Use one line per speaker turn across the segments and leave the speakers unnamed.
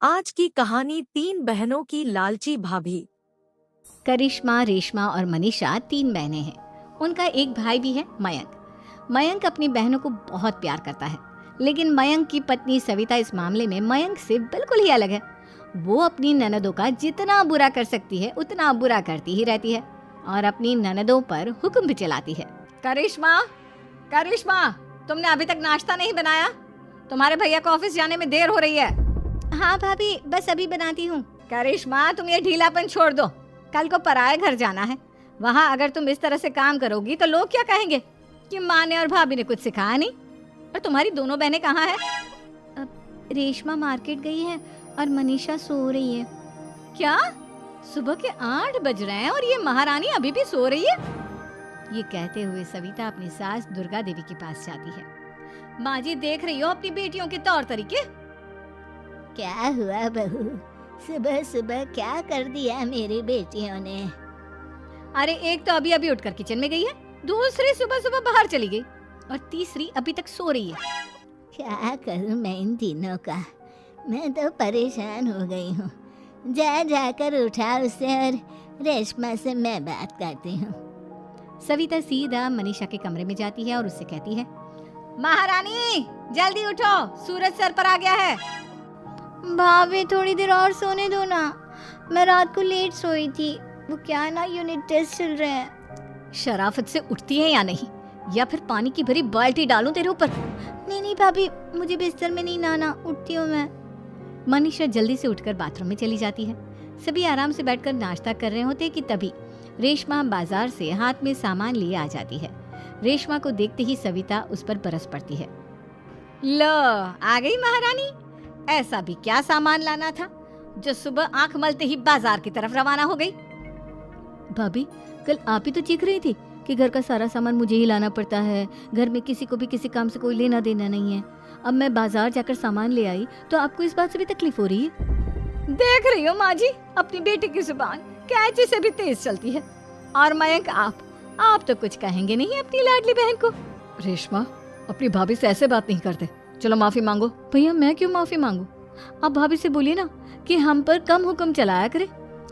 आज की कहानी तीन बहनों की लालची भाभी।
करिश्मा, रेशमा और मनीषा तीन बहनें हैं। उनका एक भाई भी है, मयंक। मयंक अपनी बहनों को बहुत प्यार करता है, लेकिन मयंक की पत्नी सविता इस मामले में मयंक से बिल्कुल ही अलग है। वो अपनी ननदों का जितना बुरा कर सकती है उतना बुरा करती ही रहती है और अपनी ननदों पर हुक्म भी चलाती है। करिश्मा, करिश्मा, तुमने अभी तक नाश्ता नहीं बनाया? तुम्हारे भैया को ऑफिस जाने में देर हो रही है। हाँ भाभी, बस अभी बनाती हूँ। करिश्मा, तुम ये ढीलापन छोड़ दो। कल को पराये घर जाना है। वहाँ अगर तुम इस तरह से काम करोगी तो लोग क्या कहेंगे कि माँ ने और भाभी ने कुछ सिखाया नहीं। और तुम्हारी दोनों बहनें कहाँ हैं? अब रेशमा मार्केट गई है और मनीषा सो रही है। क्या? सुबह के 8 बज रहे हैं और ये महारानी अभी भी सो रही है? ये कहते हुए सविता अपनी सास दुर्गा देवी के पास जाती है। माँ जी, देख रही हो अपनी बेटियों के तौर तरीके?
क्या हुआ बहू, सुबह सुबह क्या कर दिया मेरी बेटियों ने?
अरे एक तो अभी अभी उठकर किचन में गई है, दूसरी सुबह सुबह बाहर चली गई और तीसरी अभी तक सो रही है।
क्या करूं मैं इन तीनों का, मैं तो परेशान हो गई हूँ। जा जाकर उठा उसे और रेशमा से मैं बात करती हूँ।
सविता सीधा मनीषा के कमरे में जाती है और उससे कहती है, महारानी जल्दी उठो, सूरज सर पर आ गया है।
भाभी थोड़ी देर और सोने दो ना, मैं रात को लेट सोई थी। वो क्या ना, यूनिट टेस्ट चल रहे हैं।
शराफत से उठती है या नहीं, या फिर पानी की भरी बाल्टी डालूं तेरे ऊपर?
नहीं नहीं भाभी, मुझे बिस्तर में नहीं लाना, उठती हूँ मैं।
मनीषा जल्दी से उठकर बाथरूम में चली जाती है। सभी आराम से बैठकर नाश्ता कर रहे होते कि तभी रेशमा बाजार से हाथ में सामान लिए आ जाती है। रेशमा को देखते ही सविता उस पर बरस पड़ती है। लो, आ गई महारानी। ऐसा भी क्या सामान लाना था जो सुबह आंख मलते ही बाजार की तरफ रवाना हो गई? भाभी, कल आप ही तो चीख रही थी कि घर का सारा सामान मुझे ही लाना पड़ता है, घर में किसी को भी किसी काम से कोई लेना देना नहीं है। अब मैं बाजार जाकर सामान ले आई तो आपको इस बात से भी तकलीफ हो रही है? देख रही हो माँ जी, अपनी बेटी की जुबान कैंची से भी तेज चलती है। और मयंक, आप तो कुछ कहेंगे नहीं अपनी लाडली बहन को। रेशमा, अपनी भाभी से ऐसे बात नहीं करते। चलो माफी मांगो। भैया, मैं क्यों माफी मांगू? आप भाभी से बोलिए ना कि हम पर कम हुक्म चलाया करे।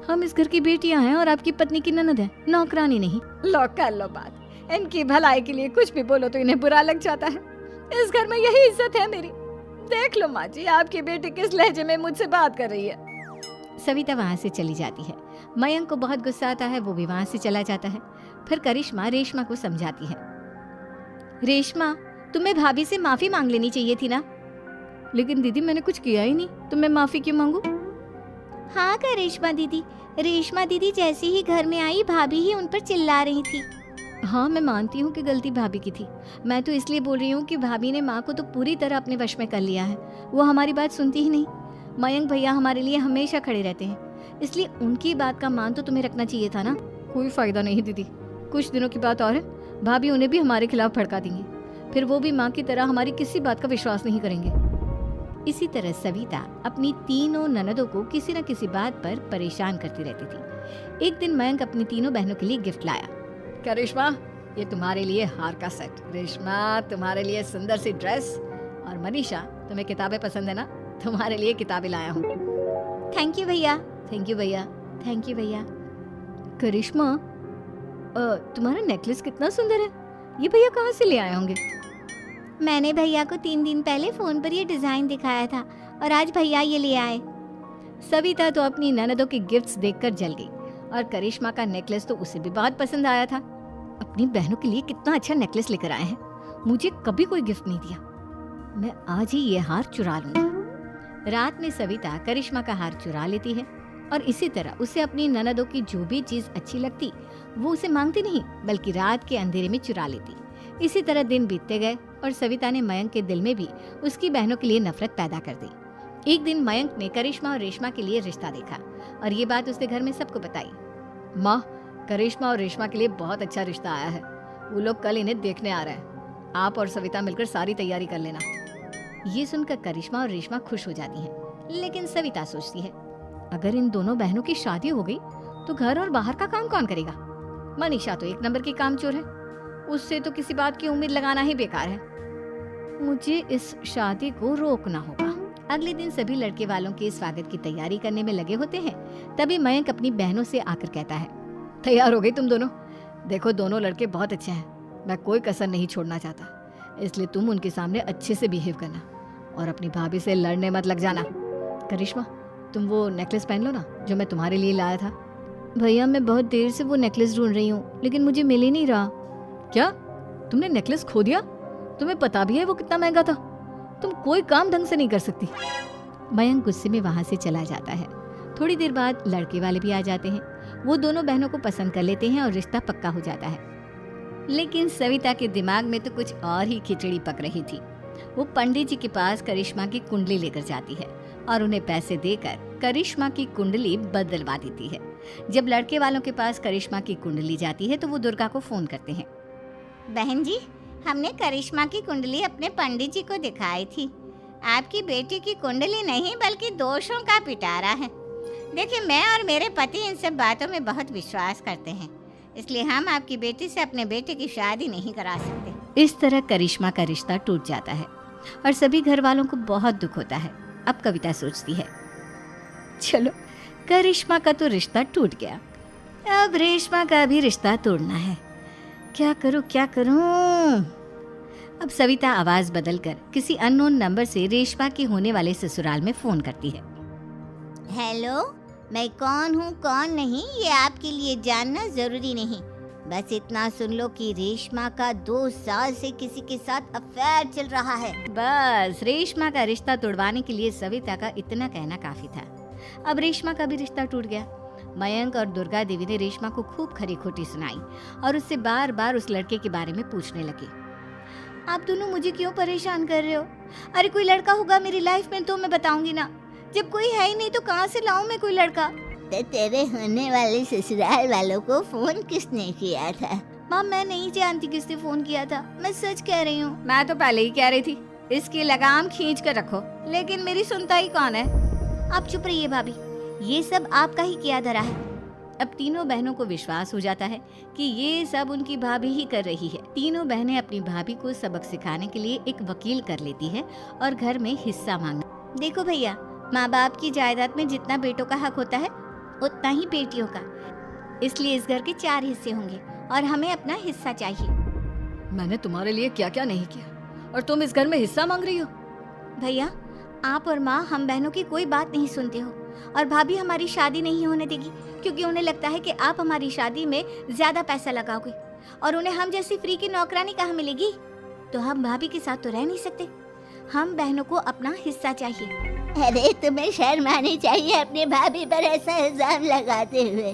हम इस घर की बेटियां हैं और आपकी पत्नी की ननद है, नौकरानी नहीं। लो कर लो बात। इनकी भलाई के लिए कुछ भी बोलो तो इन्हें बुरा लग जाता है। इस घर में यही इज्जत है मेरी। देख लो माँ जी, आपकी बेटी किस लहजे में मुझसे बात कर रही है। सविता वहाँ से चली जाती है। मयंक को बहुत गुस्सा आता है, वो भी वहाँ से चला जाता है। फिर करिश्मा रेशमा को समझाती है, रेशमा, तुम्हें भाभी से माफी मांग लेनी चाहिए थी ना। लेकिन दीदी, मैंने कुछ किया ही नहीं, तो मैं माफी क्यों मांगू?
हाँ करिश्मा दीदी, रेशमा दीदी जैसे ही घर में आई भाभी ही उन पर चिल्ला रही थी।
हाँ, मैं मानती हूँ कि गलती भाभी की थी। मैं तो इसलिए बोल रही हूँ कि भाभी ने माँ को तो पूरी तरह अपने वश में कर लिया है। वो हमारी बात सुनती ही नहीं। मयंक भैया हमारे लिए हमेशा खड़े रहते हैं, इसलिए उनकी बात का मान तो तुम्हें रखना चाहिए था ना। कोई फायदा नहीं दीदी, कुछ दिनों की बात और है, भाभी उन्हें भी हमारे खिलाफ भड़का देंगी। फिर वो भी माँ की तरह हमारी किसी बात का विश्वास नहीं करेंगे। इसी तरह सविता अपनी तीनों ननदों को किसी न किसी बात पर परेशान करती रहती थी। एक दिन मयंक अपनी तीनों बहनों के लिए गिफ्ट लाया। क्या रेशमा, ये तुम्हारे लिए हार का सेट। रेशमा, तुम्हारे लिए सुंदर सी ड्रेस। और मनीषा, तुम्हें किताबें पसंद है ना, तुम्हारे लिए किताबें लाया हूँ।
थैंक यू भैया।
थैंक यू भैया। थैंक यू भैया। करिश्मा, तुम्हारा नेकलेस कितना सुंदर है, ये भैया कहाँ से ले आए होंगे?
मैंने भैया को 3 दिन पहले फोन पर ये डिजाइन दिखाया था और आज भैया ये ले आए।
सविता तो अपनी ननदों के गिफ्ट्स देखकर जल गई और करिश्मा का नेकलेस तो उसे भी बहुत पसंद आया था। अपनी बहनों के लिए कितना अच्छा नेकलेस लेकर आए हैं, मुझे कभी कोई गिफ्ट नहीं दिया। मैं आज ही ये हार चुरा लूंगी। रात में सविता करिश्मा का हार चुरा लेती है और इसी तरह उसे अपनी ननदों की जो भी चीज अच्छी लगती वो उसे मांगती नहीं, बल्कि रात के अंधेरे में चुरा लेती। इसी तरह दिन बीतते गए और सविता ने मयंक के दिल में भी उसकी बहनों के लिए नफरत पैदा कर दी। एक दिन मयंक ने करिश्मा और रेशमा के लिए रिश्ता देखा और ये बात उसने घर में सबको बताई। माँ, करिश्मा और रेशमा के लिए बहुत अच्छा रिश्ता आया है, वो लोग कल इन्हें देखने आ रहे हैं। आप और सविता मिलकर सारी तैयारी कर लेना। ये सुनकर करिश्मा और रेशमा खुश हो जाती हैं, लेकिन सविता सोचती है, अगर इन दोनों बहनों की शादी हो गई तो घर और बाहर का काम कौन करेगा? मनीषा तो 1 नंबर की कामचोर है, उससे तो किसी बात की उम्मीद लगाना ही बेकार है। मुझे इस शादी को रोकना होगा। अगले दिन सभी लड़के वालों के स्वागत की तैयारी करने में लगे होते हैं। तभी मयंक अपनी बहनों से आकर कहता है, तैयार हो गई तुम दोनों? देखो दोनों लड़के बहुत अच्छे हैं, मैं कोई कसर नहीं छोड़ना चाहता, इसलिए तुम उनके सामने अच्छे से बिहेव करना और अपनी भाभी से लड़ने मत लग जाना। करिश्मा, तुम वो नेकलेस पहन लो ना जो मैं तुम्हारे लिए लाया था। भैया मैं बहुत देर से वो नेकलेस ढूंढ रही हूँ, लेकिन मुझे मिल ही नहीं रहा। क्या तुमने नेकलेस खो दिया? तुम्हें पता भी है वो कितना महंगा था? तुम कोई काम ढंग से नहीं कर सकती। मयंक गुस्से में वहां से चला जाता है। थोड़ी देर बाद लड़के वाले भी आ जाते हैं। वो दोनों बहनों को पसंद कर लेते हैं और रिश्ता पक्का हो जाता है। लेकिन सविता के दिमाग में तो कुछ और ही खिचड़ी पक रही थी। वो पंडित जी के पास करिश्मा की कुंडली लेकर जाती है और उन्हें पैसे देकर करिश्मा की कुंडली बदलवा देती है। जब लड़के वालों के पास करिश्मा की कुंडली जाती है तो वो दुर्गा को फोन करते हैं।
बहन जी, हमने करिश्मा की कुंडली अपने पंडित जी को दिखाई थी। आपकी बेटी की कुंडली नहीं बल्कि दोषों का पिटारा है। देखिए, मैं और मेरे पति इन सब बातों में बहुत विश्वास करते हैं, इसलिए हम आपकी बेटी से अपने बेटे की शादी नहीं करा सकते।
इस तरह करिश्मा का रिश्ता टूट जाता है और सभी घर वालों को बहुत दुख होता है। अब कविता सोचती है, चलो करिश्मा का तो रिश्ता टूट गया, अब रेशमा का भी रिश्ता तोड़ना है। क्या करूं? अब सविता आवाज बदलकर किसी अननोन नंबर से रेशमा के होने वाले ससुराल में फोन करती है।
हेलो, मैं कौन हूँ कौन नहीं ये आपके लिए जानना जरूरी नहीं, बस इतना सुन लो कि रेशमा का 2 साल से किसी के साथ अफेयर चल रहा है।
बस रेशमा का रिश्ता तोड़वाने के लिए सविता का इतना कहना काफी था। अब रेशमा का भी रिश्ता टूट गया। मयंक और दुर्गा देवी ने रेशमा को खूब खरी खोटी सुनाई और उससे बार बार उस लड़के के बारे में पूछने लगे। आप दोनों मुझे क्यों परेशान कर रहे हो? अरे कोई लड़का होगा मेरी लाइफ में तो मैं बताऊंगी ना, जब कोई है ही नहीं तो कहाँ से लाऊं मैं कोई लड़का?
तो तेरे होने वाले ससुराल वालों को फोन किसने किया था?
माँ मैं नहीं जानती किसने फोन किया था, मैं सच कह रही हूँ। मैं तो पहले ही कह रही थी इसकी लगाम खींच कर रखो, लेकिन मेरी सुनता ही कौन है। आप चुप रहिए भाभी, ये सब आपका ही किया धरा है। अब तीनों बहनों को विश्वास हो जाता है कि ये सब उनकी भाभी ही कर रही है। तीनों बहनें अपनी भाभी को सबक सिखाने के लिए एक वकील कर लेती है और घर में हिस्सा मांगना। देखो भैया, माँ बाप की जायदाद में जितना बेटों का हक होता है उतना ही बेटियों का, इसलिए इस घर के 4 हिस्से होंगे और हमें अपना हिस्सा चाहिए। मैंने तुम्हारे लिए क्या क्या नहीं किया और तुम इस घर में हिस्सा मांग रही हो? भैया, आप और माँ हम बहनों की कोई बात नहीं सुनते हो और भाभी हमारी शादी नहीं होने देगी क्योंकि उन्हें लगता है कि आप हमारी शादी में ज्यादा पैसा लगाओगे और उन्हें हम जैसी फ्री की नौकरानी कहाँ मिलेगी। तो हम भाभी के साथ तो रह नहीं सकते, हम बहनों को अपना हिस्सा चाहिए।
अरे तुम्हें शर्म आनी चाहिए अपने भाभी पर ऐसा इल्जाम लगाते हुए।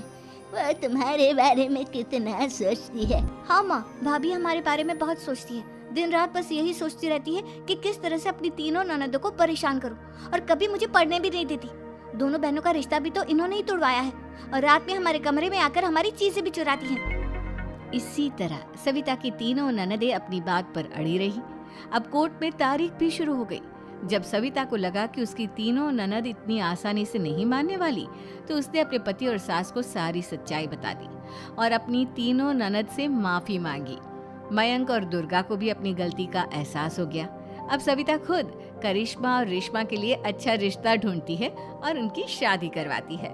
वो तुम्हारे बारे में कितना सोचती है।
हाँ माँ, भाभी हमारे बारे में बहुत सोचती है, दिन रात बस यही सोचती रहती है कि किस तरह से अपनी तीनों ननदों को परेशान करूं और कभी मुझे पढ़ने भी नहीं देती। दोनों बहनों का रिश्ता भी तो इन्होंने ही तोड़वाया है और रात में हमारे कमरे में आकर हमारी चीजें भी चुराती हैं। इसी तरह सविता की तीनों ननदें अपनी बात पर अड़ी रही। अब कोर्ट में तारीख भी शुरू हो गई। जब सविता को लगा कि उसकी तीनों ननद इतनी आसानी से नहीं मानने वाली, तो उसने अपने पति और सास को सारी सच्चाई बता दी और अपनी तीनों ननद से माफी मांगी। मयंक और दुर्गा को भी अपनी गलती का एहसास हो गया। अब सविता खुद करिश्मा और रेशमा के लिए अच्छा रिश्ता ढूंढती है और उनकी शादी करवाती है।